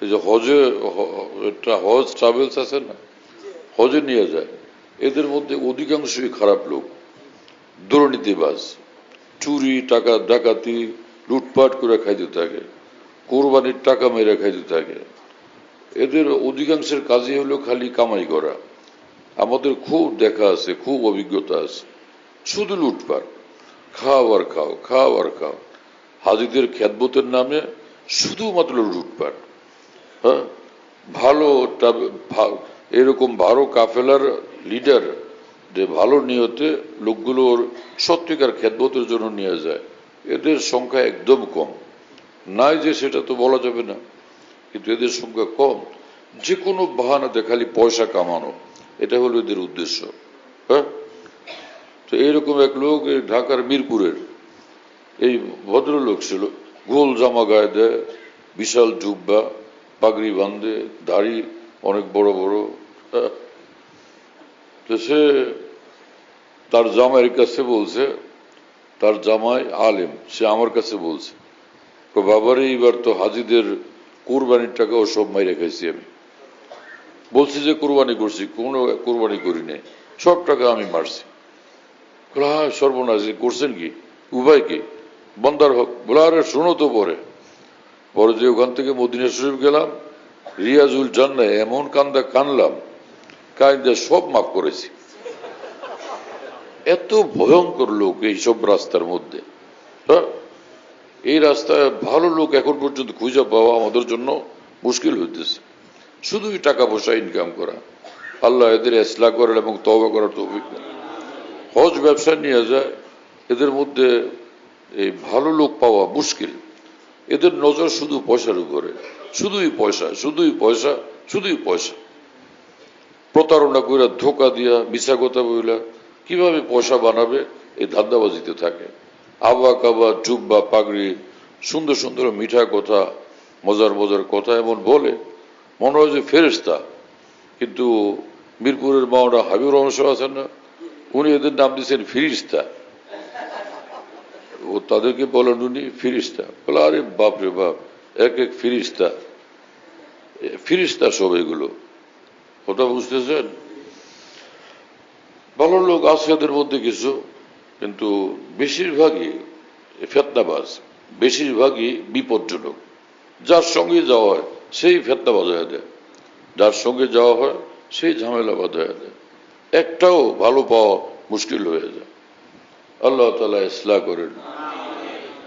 এই যে হজে হজ ট্রাভেলস আছে না, হজে নিয়ে যায়, এদের মধ্যে অধিকাংশই খারাপ লোক, দুর্নীতিবাজ, চুরি টাকা ডাকাতি লুটপাট করে খাইতে থাকে, কোরবানির টাকা মেরে খাইতে থাকে। এদের অধিকাংশের কাজই হলো খালি কামাই করা। আমাদের খুব দেখা আছে, খুব অভিজ্ঞতা আছে, শুধু লুটপাট, খাও আর খাও, খাও আর খাও। হাজিদের খেদমতের নামে শুধুমাত্র লুটপাট। হ্যাঁ, ভালো এরকম ভালো কাফেলার লিডার যে ভালো নিয়তে লোকগুলোর সত্যিকার খেদমতের জন্য নিয়ে যায়, এদের সংখ্যা একদম কম। নাই যে সেটা তো বলা যাবে না, কিন্তু এদের সংখ্যা কম। যে কোনো বাহানাতে খালি পয়সা কামানো, এটা হলো এদের উদ্দেশ্য। হ্যাঁ, তো এইরকম এক লোক এই ঢাকার মিরপুরের এই ভদ্রলোক ছিল, গোল জামা গায়ে দেয়, বিশাল জুব্বা, পাগড়ি বাঁধে, দাড়ি অনেক বড় বড়। তো সে তার জামাইয়ের কাছে বলছে, তার জামাই আলেম, সে আমার কাছে বলছে, বাবারে এইবার তো হাজিদের কোরবানির টাকাও সব মাইরে খাইছি আমি। বলছি যে কোরবানি করছি, কোনো কোরবানি করি নাই, সব টাকা আমি মারছি। হ্যাঁ, সর্বনাশ, করছেন কি, উভয় কি বন্দার হক। বলে আরে শোনো তো, পরে পরে যে ওখান থেকে মদিনা শরীফ গেলাম, রিয়াজুল জান্নাহ এমন কান্দা কানলাম, কান্দা সব মাফ করেছি। এত ভয়ঙ্কর লোক এইসব রাস্তার মধ্যে। হ্যাঁ, এই রাস্তায় ভালো লোক এখন পর্যন্ত খুঁজে পাওয়া আমাদের জন্য মুশকিল হইতেছে। শুধুই টাকা পয়সা ইনকাম করা। আল্লাহ এদের ইসলাহ করেন এবং তওবা করার তৌফিক দেন। হজ ব্যবসা নিয়ে যায়, এদের মধ্যে এই ভালো লোক পাওয়া মুশকিল। এদের নজর শুধু পয়সার উপরে, শুধুই পয়সা, শুধুই পয়সা, শুধুই পয়সা। প্রতারণা করে, ধোকা দিয়া, মিছা কথা বইলা কিভাবে পয়সা বানাবে এই ধান্দাবাজিতে থাকে। আবা কাবা জুব্বা পাগড়ি, সুন্দর সুন্দর মিঠা কথা, মজার মজার কথা এমন বলে, মনে হয় যে ফেরেশতা। কিন্তু মিরপুরের মাওনা হাবিবুর রহমান সাহেব আছেন না, উনি এদের নাম দিচ্ছেন ফিরিস্তা। ও তাদেরকে বলেন উনি ফিরিস্তা। বলে আরে বাপ রে বাপ, এক এক ফিরিস্তা, ফিরিস্তা সব এগুলো। কথা বুঝতেছেন? ভালো লোক আছে এদের মধ্যে কিছু, কিন্তু বেশিরভাগই ফেতনাবাজ, বেশিরভাগই বিপজ্জনক। যার সঙ্গে যাওয়া হয় সেই ফেতনা বাজায় দেয়, যার সঙ্গে যাওয়া হয় সেই ঝামেলা বাজায় দেয়। একটাও ভালো পাওয়া মুশকিল হয়ে যায়। আল্লাহ তাআলা ইসলাহ করেন।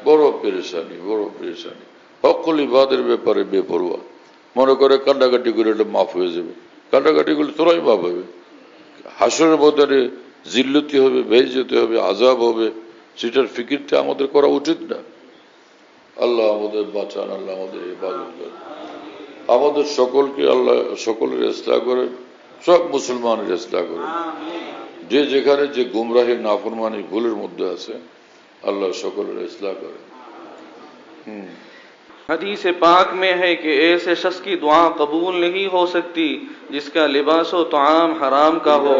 বড় পেরেশানি, বড় পেরেশানি। হকুল ইবাদের ব্যাপারে বেপরোয়া, মনে করে কান্ডাকাটি করে এটা মাফ হয়ে যাবে। কান্ডাকাটি করলে তোরাই মাফ হবে। হাসরের ময়দানে জিল্লতি হবে, বেইজ্জতি হবে, আযাব হবে, সেটার ফিকিরটা আমাদের করা উচিত না। আল্লাহ আমাদের বাঁচান, আল্লাহ আমাদের ইবাদত করেন, আমাদের সকলকে আল্লাহ সকলের ইসলাহ করেন, সব মুসলমানের ইসলাহ করেন। যে যেখানে যে গুমরাহি নাফরমানি ভুলের মধ্যে আছে, আল্লাহ সকলের ইসলাহ করেন। हदीस पाक में है कि ऐसे शख्स की दुआ कबूल नहीं हो सकती जिसका लिबास व ताम हराम का हो।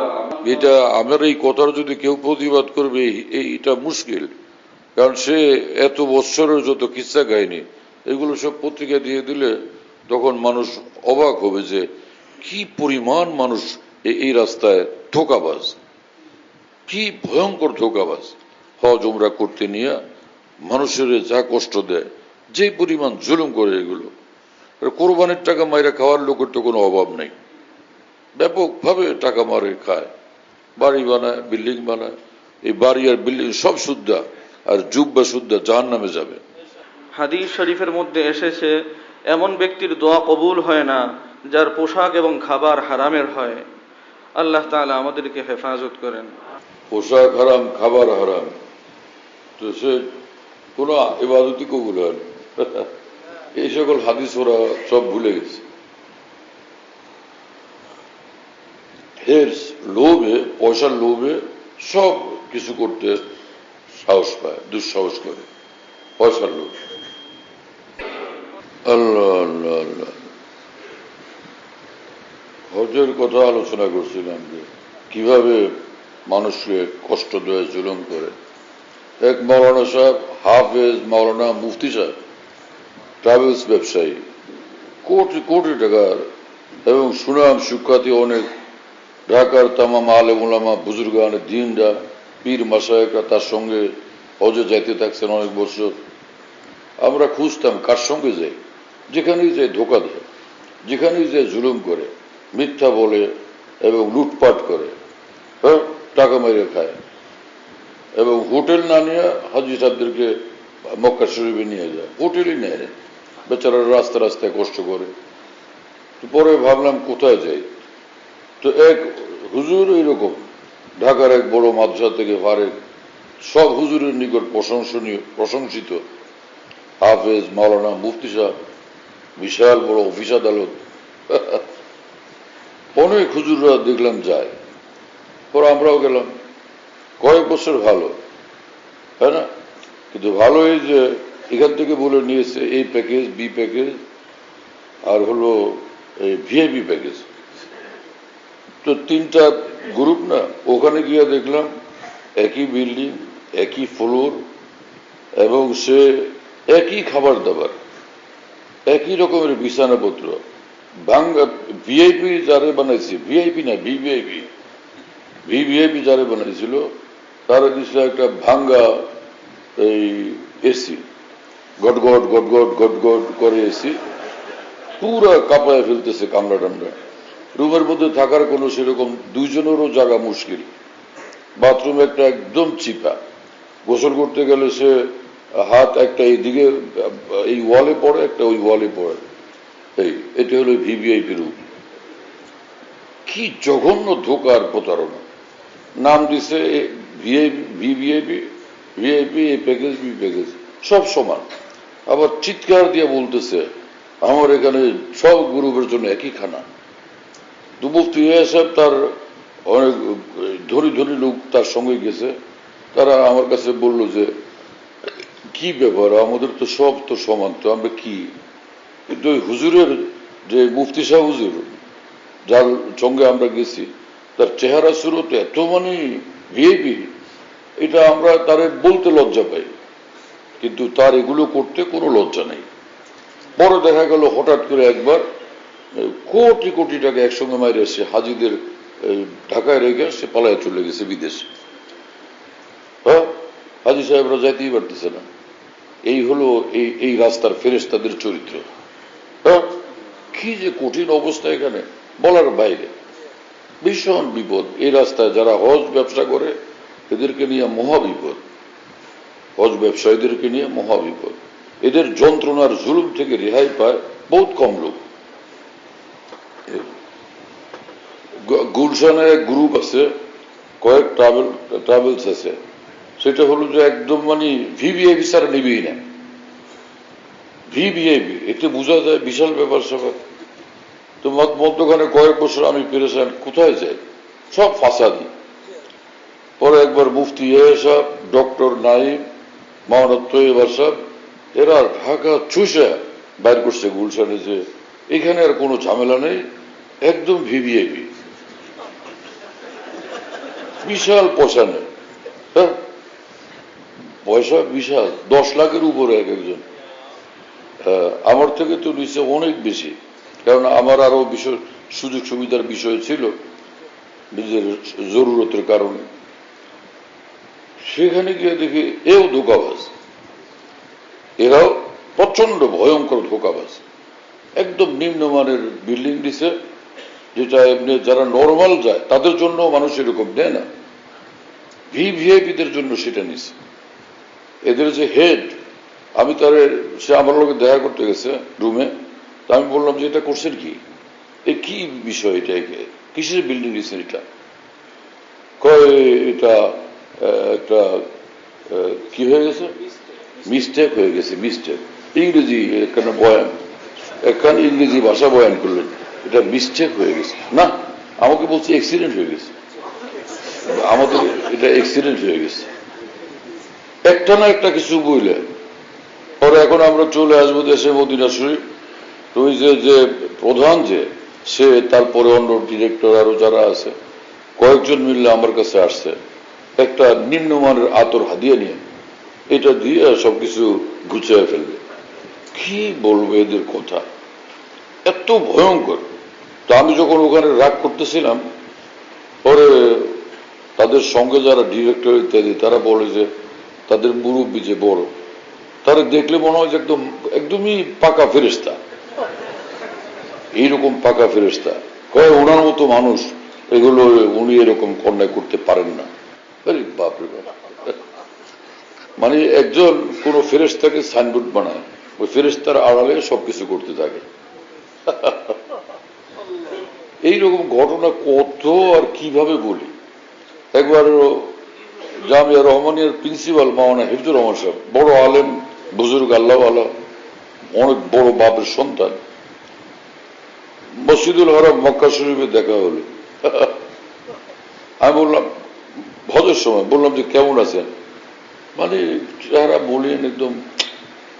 এটা আমার এই কথার যদি কেউ প্রতিবাদ করবে, এটা মুশকিল। কারণ সে এত বৎসরের যত কিস্সা কাহিনী এগুলো সব পত্রিকা দিয়ে দিলে তখন মানুষ অবাক হবে যে কি পরিমাণ মানুষ এই রাস্তায় ধোঁকাবাজ, কি ভয়ঙ্কর ধোঁকাবাজ। হজ উমরা করতে নিয়ে মানুষের যা কষ্ট দেয়, যে পরিমাণ জুলুম করে এগুলো। কোরবানির টাকা মাইরা খাওয়ার লোকের তো কোনো অভাব নেই, ব্যাপকভাবে টাকা মারে খায়, বাড়ি বানায়, বিল্ডিং বানায়। এই বাড়ি আর বিল্ডিং সব সুদ্ধা, আর জুব্বা সুদ্ধা জাহান্নামে যাবে। হাদিস শরীফের মধ্যে এসেছে এমন ব্যক্তির দোয়া কবুল হয় না যার পোশাক এবং খাবার হারামের হয়। আল্লাহ তাআলা আমাদেরকে হেফাজত করেন। পোশাক হারাম, খাবার হারাম, তো সে কোনো ইবাদতই কবুল হয় না। এই সকল হাদিস ওরা সব ভুলে গেছে। হেরস, লোভে, পয়সার লোভে সব কিছু করতে সাহস পায়, দুঃসাহস করে, পয়সার লোভ। আল্লাহ আল্লাহ আল্লাহ। হজের কথা আলোচনা করছিলাম যে কিভাবে মানুষকে কষ্ট দেয়, জুলুম করে। এক মৌলানা সাহেব, হাফেজ মৌলানা মুফতি সাহেব, ট্রাভেলস ব্যবসায়ী, কোটি কোটি টাকার এবং সুনাম সুখ্যাতি অনেক ঢাকার তামাম আলেম ওলামা বুজুর্গান দিনরা পীর মাসায়েকরা তার সঙ্গে হজে যাইতে থাকছেন অনেক বছর। আমরা খুঁজতাম কার সঙ্গে যাই, যেখানেই যাই ধোকা দেয়, যেখানেই যাই জুলুম করে, মিথ্যা বলে এবং লুটপাট করে, হ্যাঁ, টাকা মেরে খায় এবং হোটেল না নিয়ে হাজি সাহেবদেরকে মক্কা শরীফে নিয়ে যায়, হোটেলই নেয়, বেচারা রাস্তা রাস্তায় কষ্ট করে। তো পরে ভাবলাম কোথায় যাই, তো এক হুজুর এইরকম ঢাকার এক বড় মাদ্রাসা থেকে ফারেক, সব হুজুরের নিকট প্রশংসিত হাফেজ মাওলানা মুফতি সাহেব, বিশাল বড় অফিস আদালত, অনেক হুজুররা দেখলাম যায়। পরে আমরাও গেলাম, কয়েক বছর ভালো, তাই না? কিন্তু ভালো এই যে এখান থেকে বলে নিয়েছে এই প্যাকেজ, বি প্যাকেজ আর হলো এই ভিআইপি প্যাকেজ, তো তিনটা গ্রুপ না। ওখানে গিয়ে দেখলাম একই বিল্ডিং, একই ফ্লোর এবং সে একই খাবার দাবার, একই রকমের বিছানাপত্র, ভাঙ্গা। ভিআইপি যারে বানাইছে, ভিআইপি না ভিভিআইপি, ভিভিআইপি যারে বানাইছিল তারা দিছিল একটা ভাঙ্গা এই এসি, গটগট গটগট গটগট করে এসি, পুরা কাঁপায় ফেলতেছে কামড়া টামড়া। রুমের মধ্যে থাকার কোনো সেরকম দুইজনেরও জায়গা মুশকিল, বাথরুম একটা একদম চিপা, গোসল করতে গেলে সে হাত একটা এইদিকে এই ওয়ালে পড়ে, একটা ওই ওয়ালে পড়ে। এটা হলো ভিভিআইপি রুম। কি জঘন্য ধোকার প্রতারণা! নাম দিছে ভিভিআইপি, ভিআইপি, এই প্যাকেজ, বি প্যাকেজ, সব সমান। আবার চিৎকার দিয়ে বলতেছে আমার এখানে সব গ্রুপের জন্য একই খানা। তো মুফতি সাহেব তার অনেক ধনী ধনী লোক তার সঙ্গে গেছে, তারা আমার কাছে বলল যে কি ব্যাপার, আমাদের তো সব তো সমান, তো আমরা কি? কিন্তু ওই হুজুরের যে মুফতি সাহেব হুজুর যার সঙ্গে আমরা গেছি, তার চেহারা সুরত এত মানে ভিআইপি, এটা আমরা তারে বলতে লজ্জা পাই, কিন্তু তার এগুলো করতে কোনো লজ্জা নেই। বড় দেখা গেল হঠাৎ করে একবার কোটি কোটি টাকা একসঙ্গে মাইরে এসে হাজিদের ঢাকায় রেখে সে পালায় চলে গেছে বিদেশে। হ্যাঁ, হাজি সাহেবরা যাইতেই পারতেছে না। এই হলো এই রাস্তার ফেরেশতাদের চরিত্র। হ্যাঁ, কি যে কঠিন অবস্থা এখানে, বলার বাইরে। ভীষণ বিপদ এই রাস্তায়। যারা হজ ব্যবসা করে এদেরকে নিয়ে মহাবিপদ, হজ ব্যবসায়ীদেরকে নিয়ে মহাবিপদ। এদের যন্ত্রণার জুলুম থেকে রেহাই পায় বহুত কম লোক। গুলশানে এক গ্রুপ আছে, কয়েক ট্রাভেলস আছে, সেটা হলো যে একদম মানে ভিভিআইপি ছাড়া নিবেই না। ভিভিআইপি এতে বোঝা যায় বিশাল ব্যাপার স্যাপার। তো মধ্যখানে কয়েক বছর আমি পেরেছেন, কোথায় যাই, সব ফাসাদি। পরে একবার মুফতি সাহেব, ডক্টর নাইম, মাওলানা তৈয়ব সাহেব, এরা ঢাকা চুষে বাইর করছে গুলশানে যে এখানে আর কোনো ঝামেলা নেই, একদম ভিভিআইপি, বিশাল পয়সা নেই। হ্যাঁ, পয়সা বিশাল, 10 লাখের উপরে এক একজন। আমার থেকে তো নিচে অনেক বেশি, কারণ আমার আরো বিষয় সুযোগ সুবিধার বিষয় ছিল নিজের জরুরতের কারণে। সেখানে গিয়ে দেখি এও ধোকাবাজ, এরাও প্রচন্ড ভয়ঙ্কর ধোকাবাজ। একদম নিম্নমানের বিল্ডিং দিছে, যেটা এমনি যারা নর্মাল যায় তাদের জন্য মানুষ এরকম দেয় না, ভিভিআইপিদের জন্য সেটা নিছে। এদের যে হেড, আমি তারে, সে আমার লোকে দেখা করতে গেছে রুমে, তা আমি বললাম যে এটা করছেন কি, এ কি বিষয়, এটা কিসের বিল্ডিং দিচ্ছেন এটা? কয় এটা একটা কি হয়ে গেছে, মিস্টেক হয়ে গেছে, মিস্টেক। ইংরেজি এখানে বয়ান, এখানে ইংরেজি ভাষা বয়ান করলেন, এটা মিস্টেক হয়ে গেছে। না, আমাকে বলছে অ্যাক্সিডেন্ট হয়ে গেছে, আমাদের এটা অ্যাক্সিডেন্ট হয়ে গেছে। একটা না একটা কিছু বইলে পরে এখন আমরা চলে আসবো দেশে মদিনা শরীফ। তো ওই যে প্রধান যে সে, তারপরে অন্য ডিরেক্টর আরো যারা আছে কয়েকজন মিললে আমার কাছে আসছে একটা নিম্নমানের আতর হাদিয়া নিয়ে, এটা দিয়ে সবকিছু গুছিয়ে ফেলবে। কি বলবো এদের কথা, এত ভয়ঙ্কর। তো আমি যখন ওখানে রাগ করতেছিলাম, পরে তাদের সঙ্গে যারা ডিরেক্টর ইত্যাদি তারা বলে যে তাদের মুরব্বী যে বড়, তারা দেখলে মনে হয় যে একদম একদমই পাকা ফেরেশতা, এইরকম পাকা ফেরেশতা। কয় ওনার মতো মানুষ এগুলো উনি এরকম অন্যায় করতে পারেন না। আরে বাপরে বাপ, মানে একজন কোন ফেরেশতাকে সাইনবোর্ড বানায়, ওই ফেরেশতার আড়ালে সবকিছু করতে থাকে। এইরকম ঘটনা কত আর কিভাবে বলি। একবার জামিয়া রহমানিয়ার প্রিন্সিপাল মাওলানা হিফজুর রহমান সাহেব, বড় আলেম, বুজুর্গ, আল্লাহওয়ালা, অনেক বড় বাপের সন্তান, মসজিদুল হারাম মক্কা শরীফে দেখা হলো। আমি বললাম হজের সময়, বললাম যে কেমন আছেন, মানে চেহারা বলেন একদম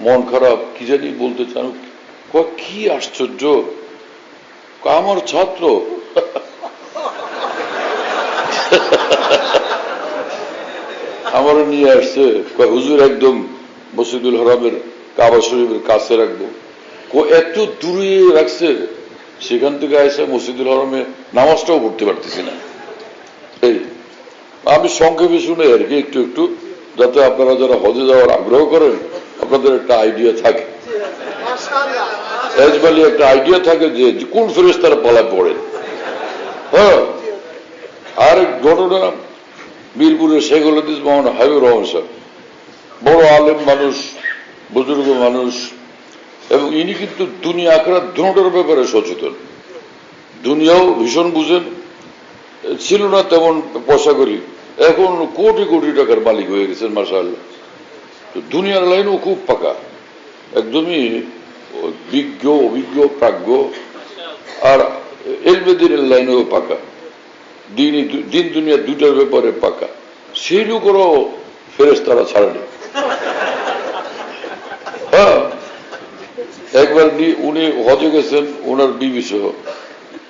মন খারাপ, কি জানি বলতে চান। কি আশ্চর্য, আমার ছাত্র। আমারও নিয়ে আসছে, হুজুর একদম মসজিদুল হারামের কাবা শরীফের কাছে রাখবো। এত দূরে রাখছে, সেখান থেকে এসে মসজিদুল হারামে নামাজটাও পড়তে পারতেছি না। এই আমি সংক্ষেপে শুনে আর কি, একটু একটু, যাতে আপনারা যারা হজে যাওয়ার আগ্রহ করেন আপনাদের একটা আইডিয়া থাকে, এজমালি একটা আইডিয়া থাকে যে কোন ফেরেশতারা পালায় পড়েন। হ্যাঁ, আরেক ঘটনা, মিরপুরের শেখ হলদিস মাওলানা হাবিবুর রহমান সাহেব, বড় আলেম মানুষ, বুজুর্গ মানুষ, এবং ইনি কিন্তু দুনিয়া আখেরাত দুটোর ব্যাপারে সচেতন। দুনিয়াও ভীষণ বুঝেন, ছিল না তেমন পয়সা করি, এখন কোটি কোটি টাকার মালিক হয়ে গেছেন মাশাআল্লাহ। তো দুনিয়ার লাইনও খুব পাকা, একদমই বিজ্ঞ, অভিজ্ঞ, প্রাজ্ঞ, আর এলমে দিনের লাইনেও পাকা, দিন দুনিয়া দুটার ব্যাপারে পাকা। সেই লোকেরও ফেরেশতারা ছাড়েনি। হ্যাঁ, একবার উনি হজে গেছেন ওনার বিবি সহ,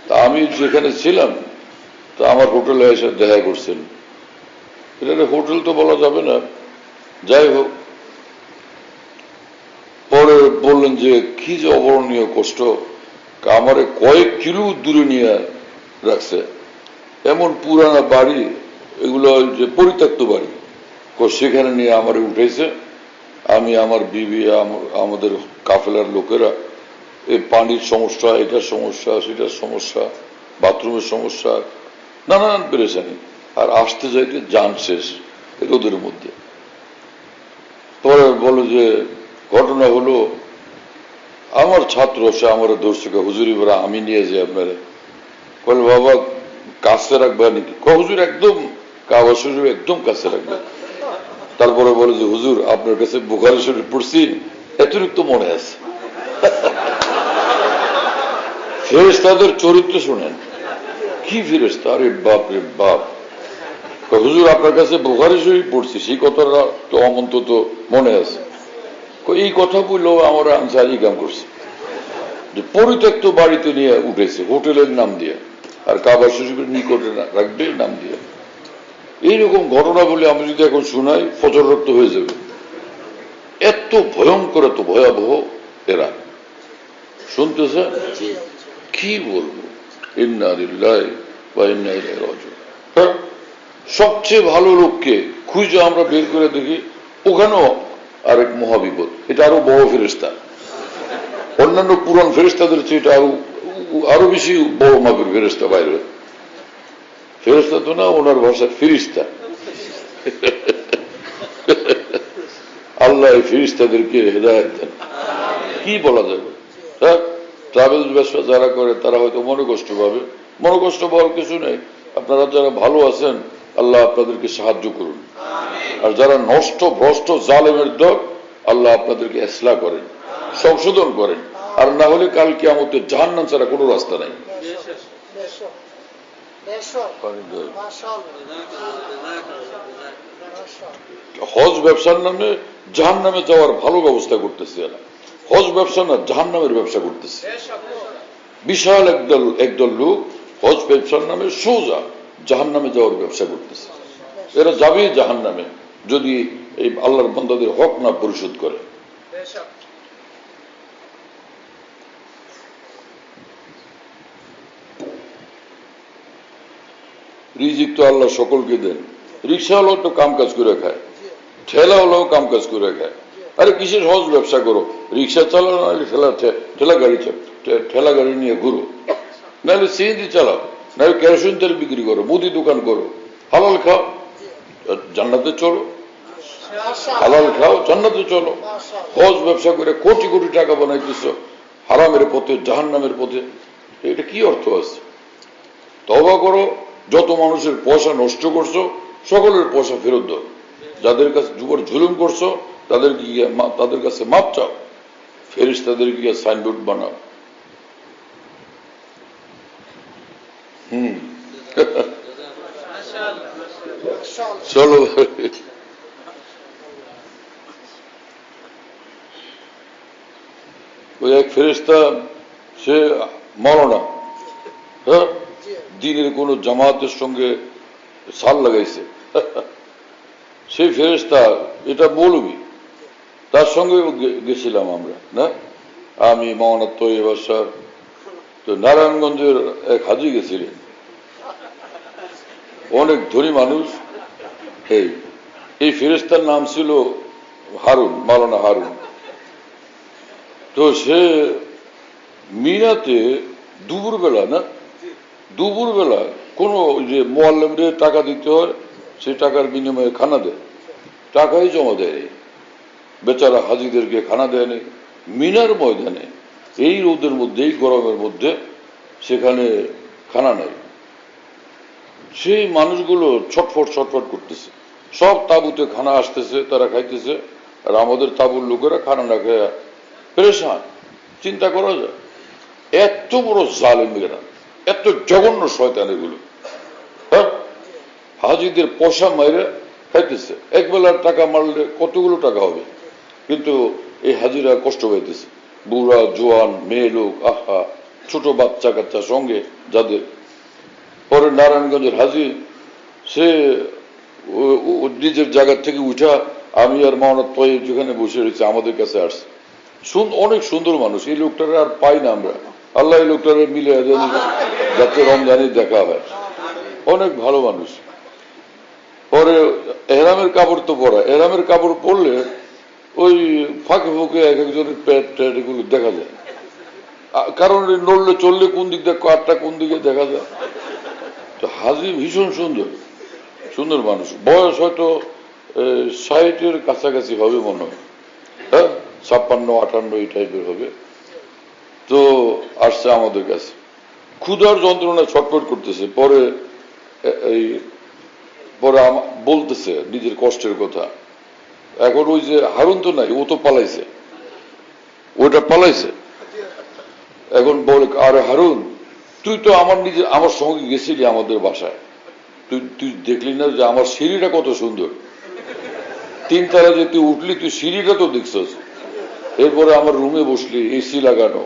তা আমি যেখানে ছিলাম, তা আমার হোটেলে এসে দেখা করছেন। এটা হোটেল তো বলা যাবে না, যাই হোক, পরে বললেন যে কি যে অবর্ণনীয় কষ্ট, আমারে কয়েক কিলো দূরে নিয়ে রাখছে, এমন পুরানা বাড়ি, এগুলো যে পরিত্যক্ত বাড়ি, সেখানে নিয়ে আমারে উঠেছে। আমি, আমার বিবি, আমাদের কাফেলার লোকেরা, এই পানির সমস্যা, এটার সমস্যা, সেটার সমস্যা, বাথরুমের সমস্যা, নানান পেরেশানি, আর আসতে যাইতে যান শেষ রোদের মধ্যে। পরে বলো যে ঘটনা হলো, আমার ছাত্র সে আমার দর্শকে, হুজুরি বলে আমি নিয়ে যাই আপনারা। বলে বাবা কাছে রাখবে নাকি? হুজুর একদম কাবা শরীফ একদম কাছে রাখবে। তারপরে বলে যে হুজুর আপনার কাছে বুখারী শরীফ পড়ছি, অতিরিক্ত মনে আছে। ফেরেশতাদের চরিত্র শুনেন, কি ফেরেশতা, আরে বাপ রে বাপ। হুজুর আপনার কাছে বুখারী শরীফ পড়ছি, সেই কথাটা তো অন্তত মনে আছে। এই কথা বললেও আমরা আনসারি কাম করছি, যে পরিত্যক্ত বাড়িতে নিয়ে উঠেছে হোটেলের নাম দিয়ে, আর কাবা শরীফের নিকটে রাখবে নাম দিয়ে। এইরকম ঘটনা বলে আমি যদি এখন শোনাই ফজর রক্ত হয়ে যাবে। এত ভয়ঙ্কর, এত ভয়াবহ এরা, শুনতেছে কি বলবো, ইন্না লিল্লাহি ওয়া ইন্না ইলাইহি রাজিউন। হ্যাঁ, সবচেয়ে ভালো লোককে খুঁজে আমরা বের করে দেখি, ওখানেও আরেক মহাবিপদ, এটা আরো বড় ফেরেশতা, অন্যান্য পুরান ফেরেশতাদের চেয়ে এটা আরো বেশি বড় মাপের ফেরেশতা বাইরে। ফেরেশতা তো না, ওনার ভাষায় ফিরিস্তা। আল্লাহ এই ফিরিস্তাদেরকে হেদায়েত দেন, কি বলা যাবে। হ্যাঁ, ট্রাভেল ব্যবসা যারা করে তারা হয়তো মনে কষ্ট পাবে, মনে কষ্ট পাওয়ার কিছু নেই। আপনারা যারা ভালো আছেন আল্লাহ আপনাদেরকে সাহায্য করুন, আর যারা নষ্ট ভ্রষ্ট জালেমের দল, আল্লাহ আপনাদেরকে ইসলাহ করেন, সংশোধন করেন, আর না হলে কাল কিয়ামতে জাহান্নাম ছাড়া কোনো রাস্তা নাই। হজ ব্যবসার নামে জাহান্নামে যাওয়ার ভালো ব্যবস্থা করতেছে এরা। হজ ব্যবসা না, জাহান্নামের ব্যবসা করতেছে। বিশাল একদল লোক হজ ব্যবসার নামে সোজা জাহান্নামে যাওয়ার ব্যবসা করতেছে। এরা যাবে জাহান্নামে যদি এই আল্লাহর বান্দাদের হক না পরিশোধ করে। রিজিক তো আল্লাহ সকলকে দেন। রিক্সাওয়ালাও তো কাম কাজ করে খায়, ঠেলাওয়ালাও কাম কাজ করে খায়। আরে কিসের সহজ ব্যবসা করো, রিক্সা চালাও, নাহলে ঠেলা গাড়ি নিয়ে ঘুরো, নাহলে সিএনজি চালাও, নাহলে কেরোসিন তেল বিক্রি করো, মুদি দোকান করো, হালাল খাও, জান্নাতে চলো। হালাল খাও, জান্নাতে চলো। হজ ব্যবসা করে কোটি কোটি টাকা বানাইতেছ হারামের পথে, জাহান্নামের পথে, এটা কি অর্থ আছে? তওবা করো, যত মানুষের পয়সা নষ্ট করছো সকলের পয়সা ফেরত দাও, যাদের কাছে যুবর ঝুলুম করছো তাদের কাছে মাপ চাও, ফেরেশতাদের গিয়ে সাইনবোর্ড বানাও। চলো। ওই এক ফেরেশতা, সে মরনা, হ্যাঁ, দিনের কোন জামাতের সঙ্গে সাল লাগাইছে, সেই ফেরেশতা এটা মৌলবী, তার সঙ্গে গেছিলাম আমরা, না আমি মাওলানা তৈয়ব সাহেব, তো নারায়ণগঞ্জের এক হাজি গেছিলেন, অনেক ধনী মানুষ। এই ফেরেশতার নাম ছিল হারুন, মাওলানা হারুন। তো সে মিনাতে দুপুরবেলা, না দুপুরবেলা কোন যে মোয়াল্লেমদের টাকা দিতে হয়, সেই টাকার বিনিময়ে খানা দেয়, টাকাই জমা দেয়, বেচারা হাজিদেরকে খানা দেয়নি। মিনার ময়দানে এই রোদের মধ্যে, এই গরমের মধ্যে সেখানে খানা নাই। সেই মানুষগুলো ছটফট ছটফট করতেছে, সব তাঁবুতে খানা আসতেছে, তারা খাইতেছে, আর আমাদের তাঁবুর লোকেরা খানা না খায় পেরেশান। চিন্তা করা যায়, এত বড় জালেম এরা, এত জঘন্য শয়তান এগুলো। হ্যাঁ, হাজিদের পয়সা মাইরে খাইতেছে, এক বেলার টাকা মারলে কতগুলো টাকা হবে, কিন্তু এই হাজিরা কষ্ট পাইতেছে, বুড়া জোয়ান মেয়ে লোক, আহা, ছোট বাচ্চা কাচ্চা সঙ্গে যাদের। পরে নারায়ণগঞ্জের হাজি, সে নিজের জায়গা থেকে উঠা আমি আর মাওলানা তৈয়ব যেখানে বসে রয়েছে আমাদের কাছে আসছে। অনেক সুন্দর মানুষ, এই লোকটারে আর পাই না আমরা, আল্লাহ এই লোকটারে মিলে যাতে রমজানে দেখা হয়, অনেক ভালো মানুষ। পরে এহরামের কাপড় তো পরা, এহরামের কাপড় পরলে ওই ফাঁকে ফুঁকে এক একজনের প্যাট ট্যাট এগুলো দেখা যায়, কারণ নড়লে চললে কোন দিক দিয়ে কাঠটা কোন দিকে দেখা যায়। তো হাজি ভীষণ সুন্দর, সুন্দর মানুষ, বয়স হয়তো 60-এর কাছাকাছি হবে মনে হয়, হ্যাঁ 56-58 এই টাইপের হবে। তো আসছে আমাদের কাছে, ক্ষুধার যন্ত্রণা ছটফট করতেছে। পরে বলতেছে নিজের কষ্টের কথা। এখন ওই যে হারুন তো নাই, ও তো পালাইছে, ওইটা পালাইছে। এখন বলে, আরে হারুন, তুই তো আমার সঙ্গে গেছিলি আমাদের বাসায়, তুই দেখলি না যে আমার সিঁড়িটা কত সুন্দর, 3 তলা যে তুই উঠলি, তুই সিঁড়িটা তো দেখছস, এরপরে আমার রুমে বসলি, এসি লাগানো,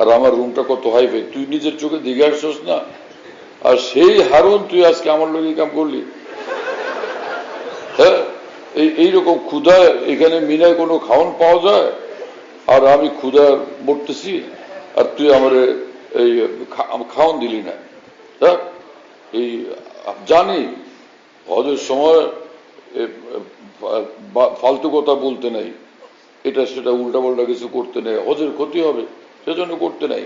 আর আমার রুমটা কত হাইফাই, তুই নিজের চোখে দেখে আসছস না? আর সেই হারুন তুই আজকে আমার লোক কাম করলি? হ্যাঁ, এইরকম ক্ষুধা এখানে মিনায় কোনো খাওয়ান পাওয়া যায়, আর আমি ক্ষুধা মরতেছি, আর তুই আমার এই খাওয়ান দিলি না। হ্যাঁ, এই জানি হজের সময় ফালতু কথা বলতে নাই, এটা সেটা উল্টা পাল্টা কিছু করতে নেই, হজের ক্ষতি হবে, সেজন্য করতে নাই।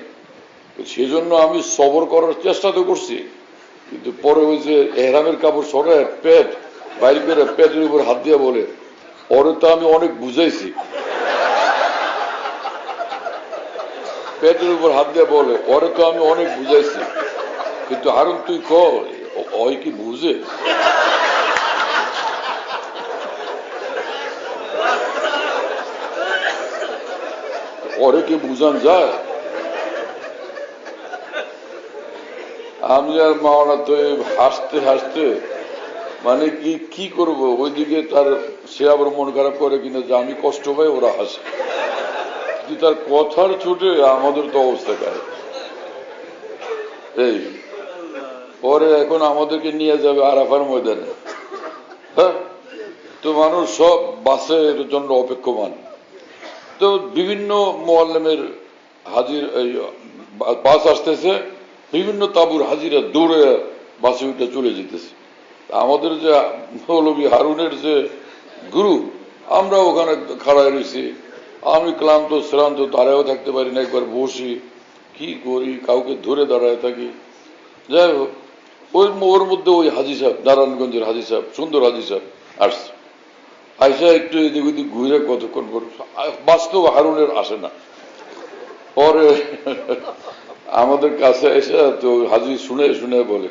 সেজন্য আমি সবর করার চেষ্টা তো করছি, কিন্তু পরে ওই যে এহরামের কাপড় সরায় পেট বাইরে করে পেটের উপর হাত দিয়ে বলে, পরে তো আমি অনেক বুঝাইছি, পেটের উপর হাত দিয়ে বলে, পরে তো আমি অনেক বুঝাইছি, কিন্তু হারুন তুই ওই কি বুঝে? ওরে কি বুঝান যায়? আমি আর মাওলানা তো হাসতে হাসতে, মানে কি করব, ওইদিকে তার সে আবার মন খারাপ করে কিনা যে আমি কষ্ট পাই, ওরা হাসে, কিন্তু তার কথার ছুটে আমাদের তো অবস্থা খারাপ। এই পরে এখন আমাদেরকে নিয়ে যাবে আরাফার ময়দানে, হ্যাঁ, তো মানুষ সব বাসের জন্য অপেক্ষমান। তো বিভিন্ন মোয়াল্লেমের হাজির বাস আসতেছে, বিভিন্ন তাবুর হাজিরা দৌড়ে বাসে উঠে চলে যেতেছি। আমাদের যে মৌলভী হারুনের যে গ্রুপ, আমরা ওখানে খাড়ায় রয়েছি। আমি ক্লান্ত শ্রান্ত, দাঁড়ায়ও থাকতে পারি না, একবার বসি, কি করি, কাউকে ধরে দাঁড়ায় থাকি। যাই হোক, ওর মধ্যে ওই হাজি সাহেব, নারায়ণগঞ্জের হাজি সাহেব, সুন্দর হাজি সাহেব আসছে। আইসা একটু এদিক ওদিক ঘুরে কতক্ষণ করে, বাস্তব হারুনের আসে না। পরে আমাদের কাছে এসে তো হাজি শুনে শুনে বলে,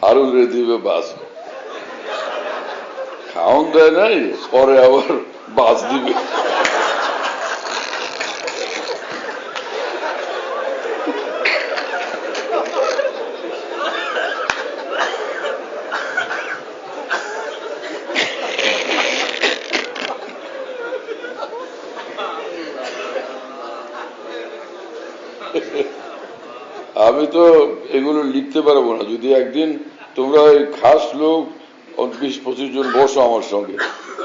হারুন রে দিবে বাস, খাওন দেয় নাই, পরে আবার বাস দিবে। আমি তো এগুলো লিখতে পারবো না। যদি একদিন তোমরা ওই খাস লোক 20-25 জন বসো আমার সঙ্গে,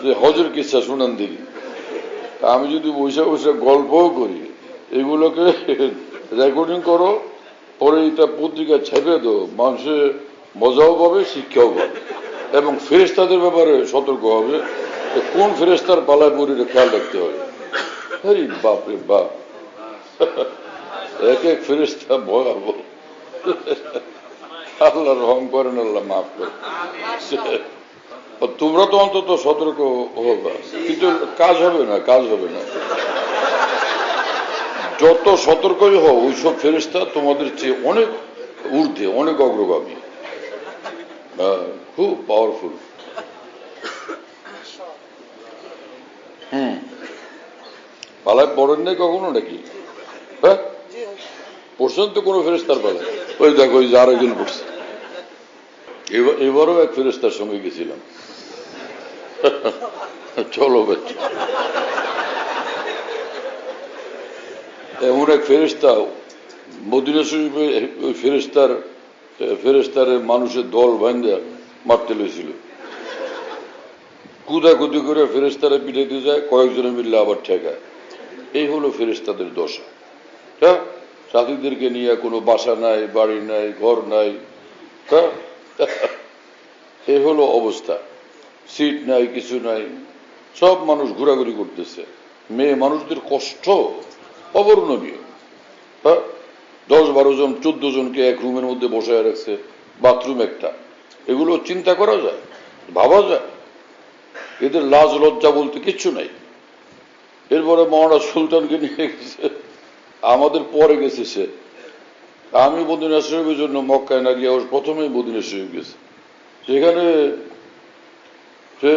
যে হজের কিচ্ছা শুনান দিবি, আমি যদি বসে বসে গল্পও করি, এগুলোকে রেকর্ডিং করো, পরে এটা পত্রিকা ছেপে দো, মানুষের মজাও পাবে, শিক্ষাও পাবে, এবং ফেরেশতাদের ব্যাপারে সতর্ক হবে, কোন ফেরেশতার পালায় পড়ে খেয়াল রাখতে হবে। আরে বাপরে বাপ, এক এক ফেরেশতা ভয়াবহ। আল্লাহ রহম করেন, আল্লাহ মাফ করেন। তোমরা তো অন্তত সতর্ক হবে, কিন্তু কাজ হবে না, কাজ হবে না। যত সতর্কই হও, ওইসব ফেরেশতা তোমাদের চেয়ে অনেক ঊর্ধ্বে, অনেক অগ্রগামী, খুব পাওয়ারফুল। পালায় পড়েন নাই কখনো নাকি? হ্যাঁ, পড়ছেন তো কোনো ফেরেশতার পালায়? ওই দেখো, ওই যে আরেকজন পড়ছে। এবারও এক ফেরেশতার সঙ্গে গেছিলাম। চলো বেশ, এমন এক ফেরেশতা মদিনা শরীফে, ওই ফেরেশতার মানুষের দল ভাঙ্গা মারতে লইছিল। কুদাকুদি করে ফেরেশতারা পিটাইতে যায়, কয়েকজনে মিললে আবার ঠেকায়। এই হলো ফেরেশতাদের দশা। হ্যাঁ, সাথীদেরকে নিয়ে কোনো বাসা নাই, বাড়ি নাই, ঘর নাই, হ্যাঁ, এই হলো অবস্থা। সিট নাই, কিছু নাই, সব মানুষ ঘোরাঘুরি করতেছে। মেয়ে মানুষদের কষ্ট অবর্ণনীয়। হ্যাঁ, 10-12 জন 14 জনকে এক রুমের মধ্যে বসায় রাখছে, বাথরুম একটা। এগুলো চিন্তা করা যায়, ভাবা যায়? এদের লাজ লজ্জা বলতে কিচ্ছু নাই। এরপরে মহারাজ সুলতানকে নিয়ে গেছে, আমাদের পরে গেছে সে। আমি মদিনা শরীফের জন্য মক্কায় না গিয়ে প্রথমেই মদিনা শরীফ গেছে। সেখানে সে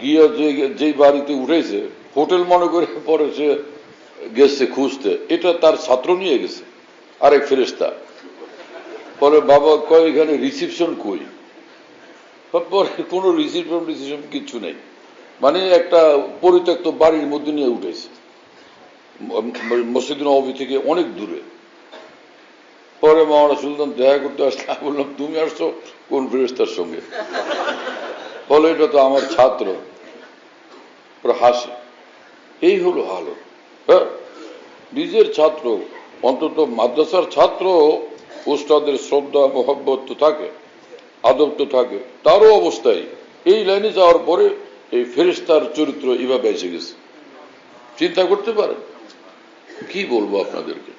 গিয়া যেই বাড়িতে উঠেছে, হোটেল মনে করে পরে সে গেছে খুঁজতে, এটা তার ছাত্র নিয়ে গেছে, আরেক ফেরেশতা। পরে বাবা কয়, এখানে রিসিপশন কই? পরে কোনো রিসিপশন কিচ্ছু নেই, মানে একটা পরিত্যক্ত বাড়ির মধ্যে নিয়ে উঠেছে, মসজিদ নববী থেকে অনেক দূরে। পরে মাওলানা সুলতান দেখা করতে আসলে আমি বললাম, তুমি আসছো কোন ফেরেশতার সঙ্গে? বলে, এটা তো আমার ছাত্র। হাসি। এই হলো হালত। হ্যাঁ, নিজের ছাত্র, অন্তত মাদ্রাসার ছাত্র, উস্তাদের শ্রদ্ধা মোহাব্বত তো থাকে, আদব তো থাকে, তারও অবস্থায় এই লাইনে যাওয়ার পরে এই ফেরেশতার চরিত্র এভাবে এসে গেছে। চিন্তা করতে পারেন? কি বলবো আপনাদেরকে।